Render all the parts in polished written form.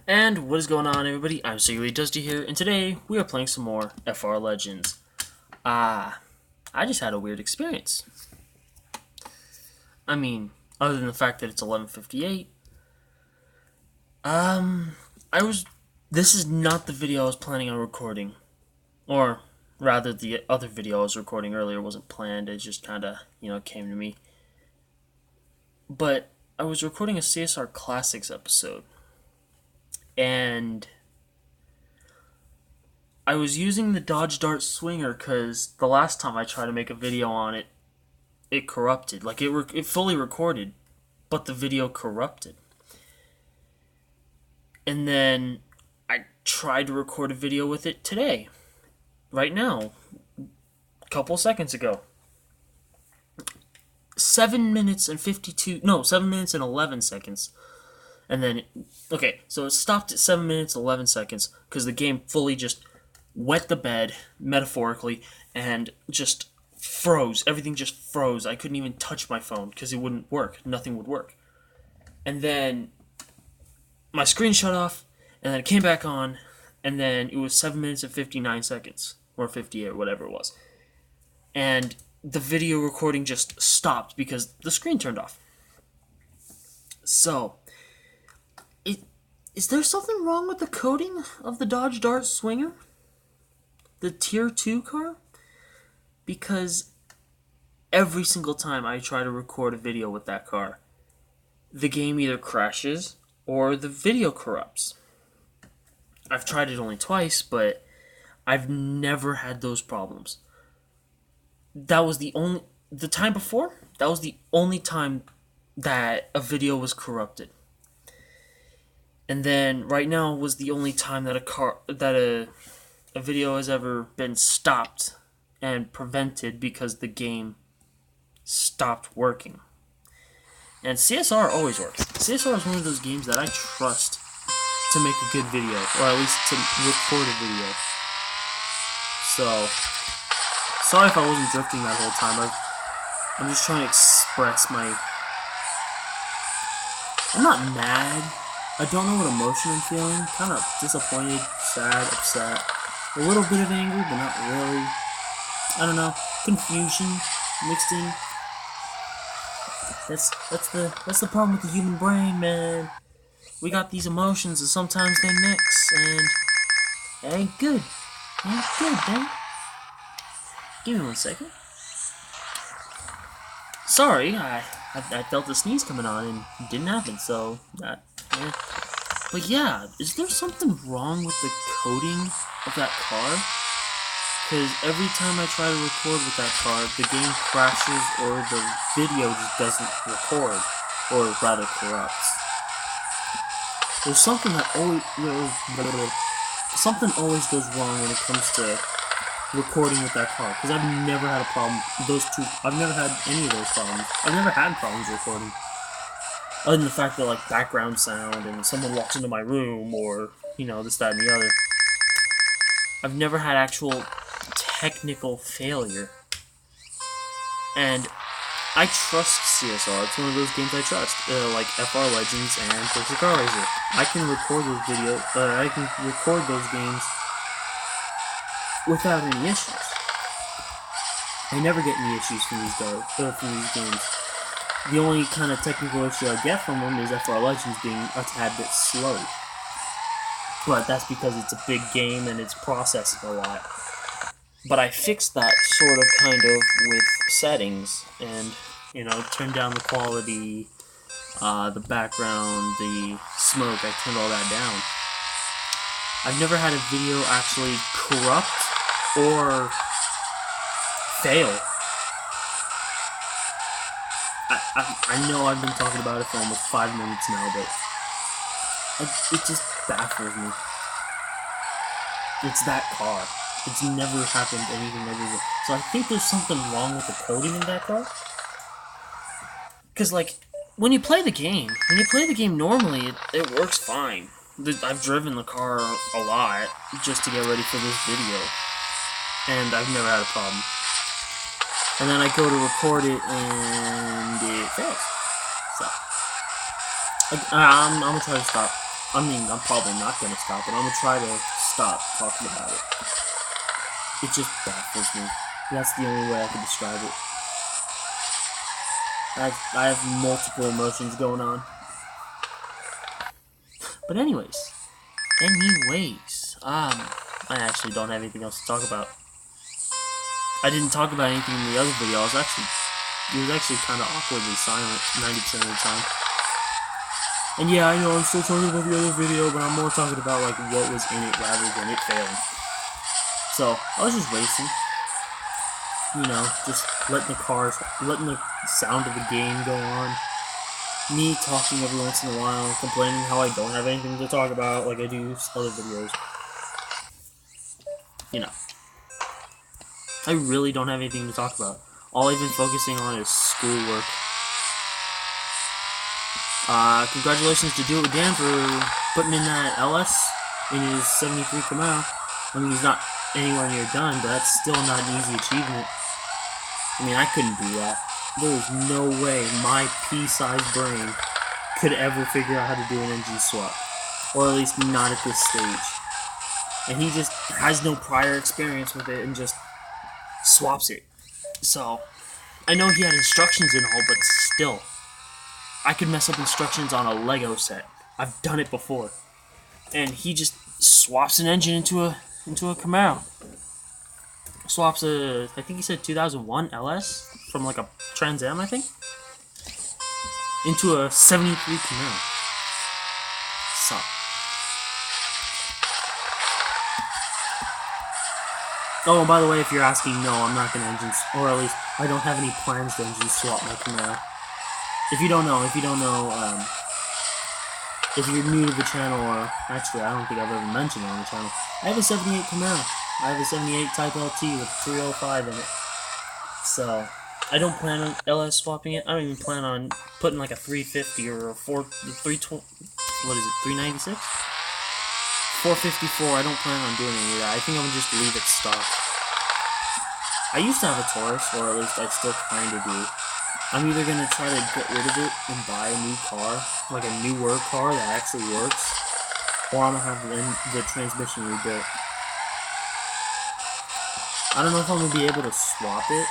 And what is going on, everybody? I'm Secretly Dusty here, and today we are playing some more FR Legends. I just had a weird experience. I mean, other than the fact that it's 11:58, this is not the video I was planning on recording. Or, rather, the other video I was recording earlier wasn't planned, it just kinda, came to me. But I was recording a CSR Classics episode. And I was using the Dodge Dart Swinger because the last time I tried to make a video on it, it corrupted. Like, it fully recorded, but the video corrupted. And then I tried to record a video with it today. Right now. A couple seconds ago. 7 minutes and 11 seconds. And then, so it stopped at 7 minutes, 11 seconds, because the game fully just wet the bed, metaphorically, and just froze. Everything just froze. I couldn't even touch my phone, because it wouldn't work. Nothing would work. And then, my screen shut off, and then it came back on, and then it was 7 minutes and 59 seconds, or 58, or whatever it was. And the video recording just stopped, because the screen turned off. So, is there something wrong with the coding of the Dodge Dart Swinger? The Tier 2 car? Because every single time I try to record a video with that car, the game either crashes or the video corrupts. I've tried it only twice, but I've never had those problems. The time before, that was the only time that a video was corrupted. And then right now was the only time that a video has ever been stopped and prevented because the game stopped working. And CSR always works. CSR is one of those games that I trust to make a good video, or at least to record a video. So, sorry if I wasn't drifting that whole time. I'm just trying to express my... I'm not mad. I don't know what emotion I'm feeling. Kind of disappointed, sad, upset. A little bit of anger, but not really. I don't know. Confusion mixed in. That's the problem with the human brain, man. We got these emotions and sometimes they mix, and it ain't good. It ain't good, man. Give me 1 second. Sorry, I felt a sneeze coming on and it didn't happen, so that. Yeah. But yeah, is there something wrong with the coding of that car? Because every time I try to record with that car, the game crashes or the video just doesn't record, or rather corrupts. There's something that something always goes wrong when it comes to recording with that car. Because I've never had a problem. I've never had any of those problems. I've never had problems recording. Other than the fact that, like, background sound and someone walks into my room or, this, that, and the other. I've never had actual technical failure. And I trust CSR. It's one of those games I trust. Like FR Legends and Driftcar. I can record those videos. I can record those games without any issues. I never get any issues from these games. The only kind of technical issue I get from them is FR Legends being a tad bit slow. But that's because it's a big game and it's processing a lot. But I fixed that kind of with settings and, turned down the quality, the background, the smoke, I turned all that down. I've never had a video actually corrupt or fail. I know I've been talking about it for almost 5 minutes now, but it just baffles me. It's that car. It's never happened anything ever. So I think there's something wrong with the coding in that car. Because, like, when you play the game normally, it works fine. I've driven the car a lot just to get ready for this video. And I've never had a problem. And then I go to record it, and it fails. So, I'm gonna try to stop I mean, I'm probably not gonna stop, but I'm gonna try to stop talking about it. It just baffles me. That's the only way I can describe it. I have multiple emotions going on. But anyways, I actually don't have anything else to talk about. I didn't talk about anything in the other video. It was actually kind of awkwardly silent 90% of the time. And yeah, I know I'm still talking about the other video, but I'm more talking about like what was in it rather than it failing. So I was just racing, you know, just letting the sound of the game go on. Me talking every once in a while, complaining how I don't have anything to talk about like I do other videos. You know, I really don't have anything to talk about. All I've been focusing on is schoolwork. Congratulations to Do It With Dan for putting in that LS in his 73 Camaro. I mean, he's not anywhere near done, but that's still not an easy achievement. I mean, I couldn't do that. There was no way my pea-sized brain could ever figure out how to do an engine swap. Or at least not at this stage. And he just has no prior experience with it and just swaps it. So, I know he had instructions and all, but still. I could mess up instructions on a Lego set. I've done it before. And he just swaps an engine into a Camaro. Swaps I think he said 2001 LS from like a Trans Am, I think, into a 73 Camaro. So, oh, and by the way, if you're asking, no, I'm not gonna or at least I don't have any plans to engine swap my Camaro. If you don't know, if you're new to the channel, or actually, I don't think I've ever mentioned it on the channel, I have a 78 Camaro. I have a 78 Type LT with 305 in it. So, I don't plan on LS swapping it. I don't even plan on putting like a 350 or a 320, what is it, 396? 454, I don't plan on doing any of that. I think I'm gonna just leave it stock. I used to have a Taurus, or at least I still kind of do. I'm either going to try to get rid of it and buy a new car, like a newer car that actually works, or I'm going to have the transmission rebuilt. I don't know if I'm going to be able to swap it,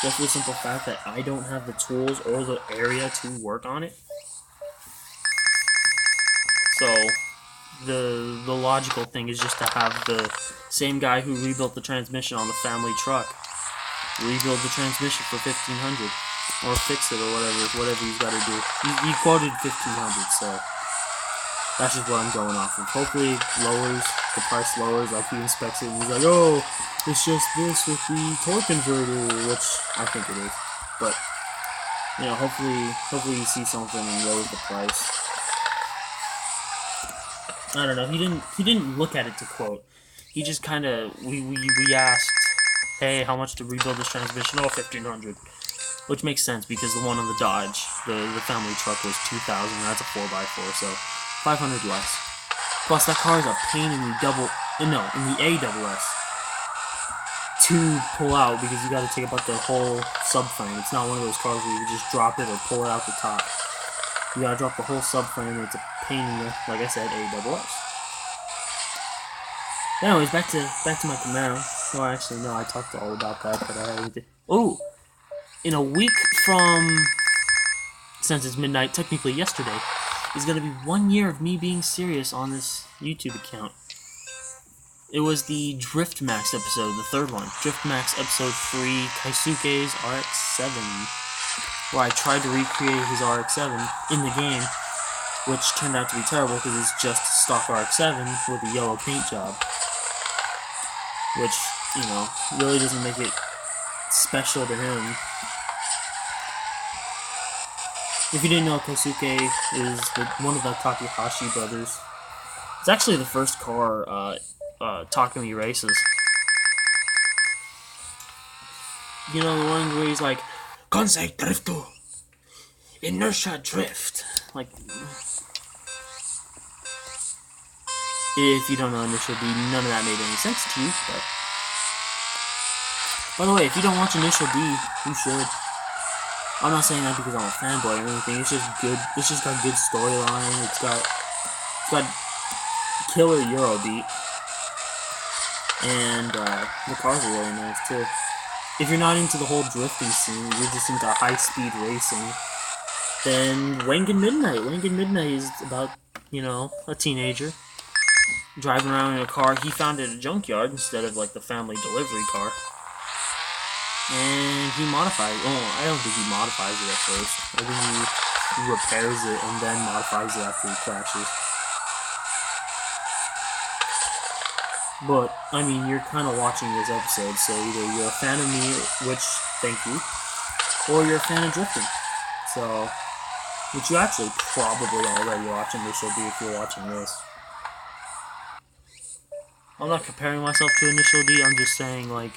just for the simple fact that I don't have the tools or the area to work on it. So, the logical thing is just to have the same guy who rebuilt the transmission on the family truck rebuild the transmission for $1,500. Or fix it, or whatever he's got to do. He quoted $1,500, so that's just what I'm going off of. Hopefully the price lowers, like he inspects it and he's like, oh, it's just this with the torque converter, which I think it is. But, you know, hopefully you see something and lowers the price. I don't know, he didn't look at it to quote. He just kinda, we asked, hey, how much to rebuild this transmission? Oh, $1,500. Which makes sense, because the one on the Dodge, the family truck, was $2,000, that's a 4x4, so $500 less. Plus, that car is a pain in the AWS to pull out, because you gotta take apart the whole subframe. It's not one of those cars where you just drop it or pull it out the top. You gotta drop the whole subframe, and it's a pain in the, like I said, AWS. Anyways, back to my Camaro. Well, actually, no, I talked all about that, but I already did. Oh! In a week from, since it's midnight, technically yesterday, is going to be 1 year of me being serious on this YouTube account. It was the Drift Max episode, the third one. Drift Max episode 3, Kaisuke's RX-7, where I tried to recreate his RX-7 in the game, which turned out to be terrible because it's just a stock RX-7 with a yellow paint job. Which, you know, really doesn't make it special to him. If you didn't know, Kosuke is one of the Takahashi brothers. It's actually the first car Takumi races. You know, the one where he's like, Konsei Driftu! Inertia Drift! Like, if you don't know Initial D, none of that made any sense to you, but... By the way, if you don't watch Initial D, you should. I'm not saying that because I'm a fanboy or anything, it's just good. It's just got good storyline, it's got It's got killer Euro beat, and the cars are really nice too. If you're not into the whole drifting scene, you're just into high-speed racing, then Wangan Midnight. Wangan Midnight is about, you know, a teenager driving around in a car he found at a junkyard instead of like the family delivery car. And he modifies. Oh, I don't think he modifies it at first. I think he repairs it and then modifies it after he crashes. But, I mean, you're kind of watching this episode, so either you're a fan of me, which, thank you, or you're a fan of drifting. So, which you actually probably already watching Initial D if you're watching this. I'm not comparing myself to Initial D, I'm just saying, like,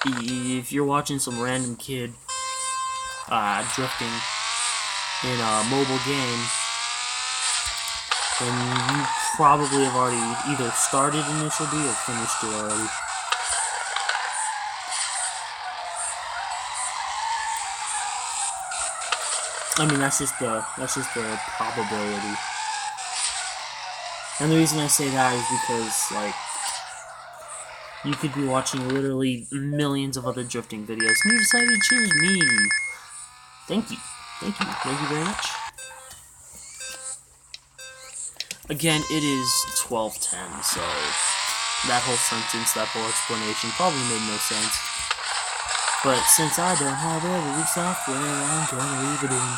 if you're watching some random kid drifting in a mobile game, then you probably have already either started Initial D or finished it already. I mean, that's just the probability. And the reason I say that is because, like, you could be watching literally millions of other drifting videos, and you decided to choose me. Thank you. Thank you. Thank you very much. Again, it is 12:10, so that whole sentence, that whole explanation probably made no sense. But since I don't have every software, I'm gonna leave it in.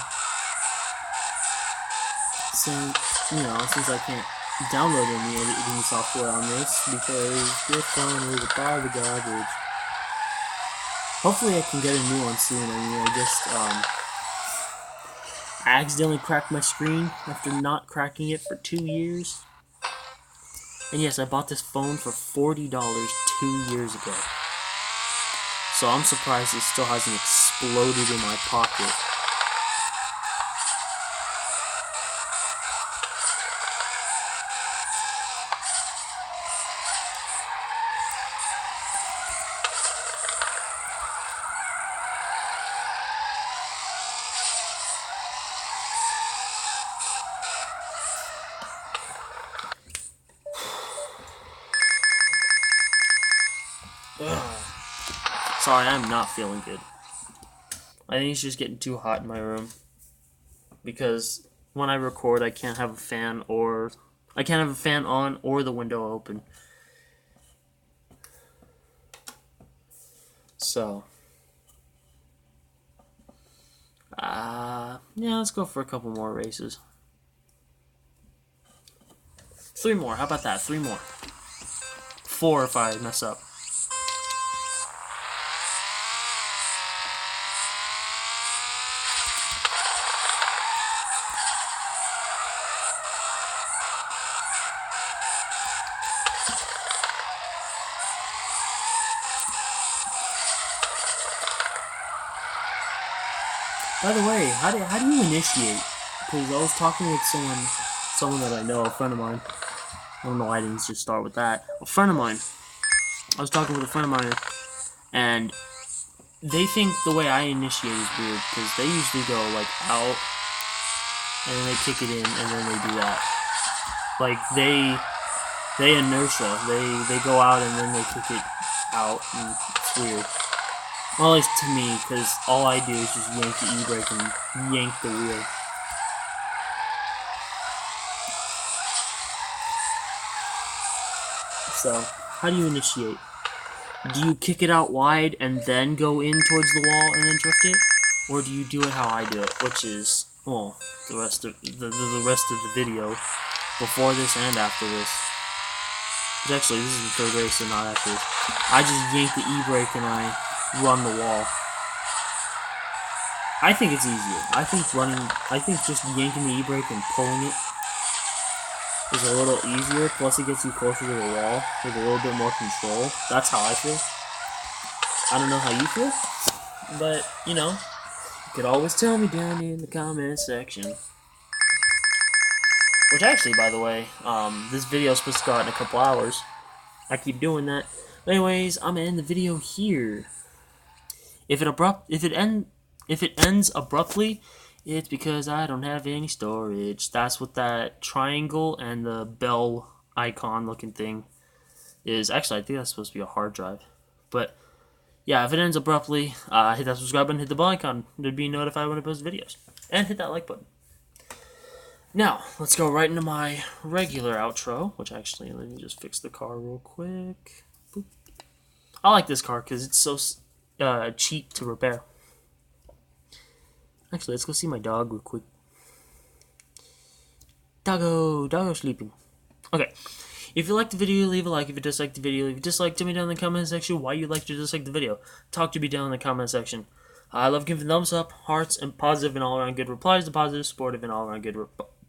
Since I can't download any editing software on this because this phone is a pile of garbage. Hopefully I can get a new one soon. I mean, I accidentally cracked my screen after not cracking it for 2 years. And yes, I bought this phone for $40 2 years ago. So I'm surprised it still hasn't exploded in my pocket. Sorry, I'm not feeling good. I think it's just getting too hot in my room. Because when I record, I can't have a fan on or the window open. So, yeah, let's go for a couple more races. 3 more, how about that? 3 more. 4 if I mess up. By the way, how do you initiate? Because I was talking with someone that I know, a friend of mine. I don't know why I didn't just start with that. A friend of mine. I was talking with a friend of mine, and they think the way I initiate is weird, because they usually go, like, out, and then they kick it in, and then they do that. Like, they inertia. They go out, and then they kick it out, and it's weird. Well, at least to me, because all I do is just yank the e-brake and yank the wheel. So, how do you initiate? Do you kick it out wide and then go in towards the wall and then drift it? Or do you do it how I do it, which is, well, the rest of the video, before this and after this. Which actually, this is the 3rd race, so not after this. I just yank the e-brake and I run the wall. I think it's easier. I think just yanking the e-brake and pulling it is a little easier, plus it gets you closer to the wall with a little bit more control. That's how I feel. I don't know how you feel, but, you know, you could always tell me down in the comment section. Which actually, by the way, this video is supposed to go out in a couple hours. I keep doing that. But anyways, I'm gonna end the video here. If it ends abruptly, It's because I don't have any storage. That's what that triangle and the bell icon looking thing is. Actually, I think that's supposed to be a hard drive. But yeah, if it ends abruptly, hit that subscribe button, hit the bell icon to be notified when I post videos. And hit that like button. Now, let's go right into my regular outro, which actually, let me just fix the car real quick. Boop. I like this car because it's so cheap to repair. Actually, let's go see my dog real quick. Doggo sleeping. Okay. If you liked the video, leave a like. If you disliked the video, leave a dislike. Tell me down in the comment section why you liked or disliked the video. Talk to me down in the comment section. I love giving thumbs up, hearts, and positive and all-around good replies to positive, supportive, and all-around good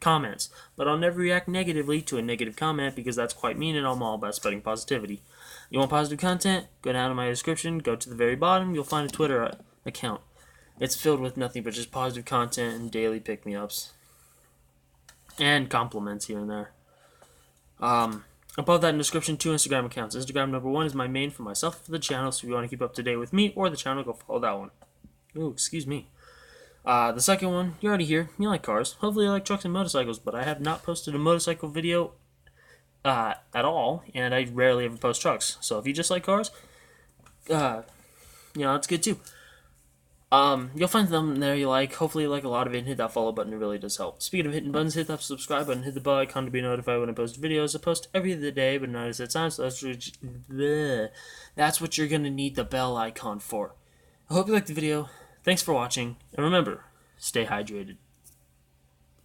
comments. But I'll never react negatively to a negative comment because that's quite mean and I'm all about spreading positivity. You want positive content? Go down to my description, go to the very bottom, you'll find a Twitter account. It's filled with nothing but just positive content and daily pick-me-ups. And compliments here and there. Above that in the description, 2 Instagram accounts. Instagram number 1 is my main for myself for the channel, so if you want to keep up to date with me or the channel, go follow that one. Ooh, excuse me. The second one, you're already here. You like cars. Hopefully you like trucks and motorcycles, but I have not posted a motorcycle video at all, and I rarely ever post trucks. So if you just like cars, it's good too. You'll find them there you like. Hopefully you like a lot of it and hit that follow button. It really does help. Speaking of hitting buttons, hit that subscribe button, hit the bell icon to be notified when I post videos. I post every other day, but not at time, so that's what you're going to need the bell icon for. I hope you liked the video. Thanks for watching, and remember, stay hydrated.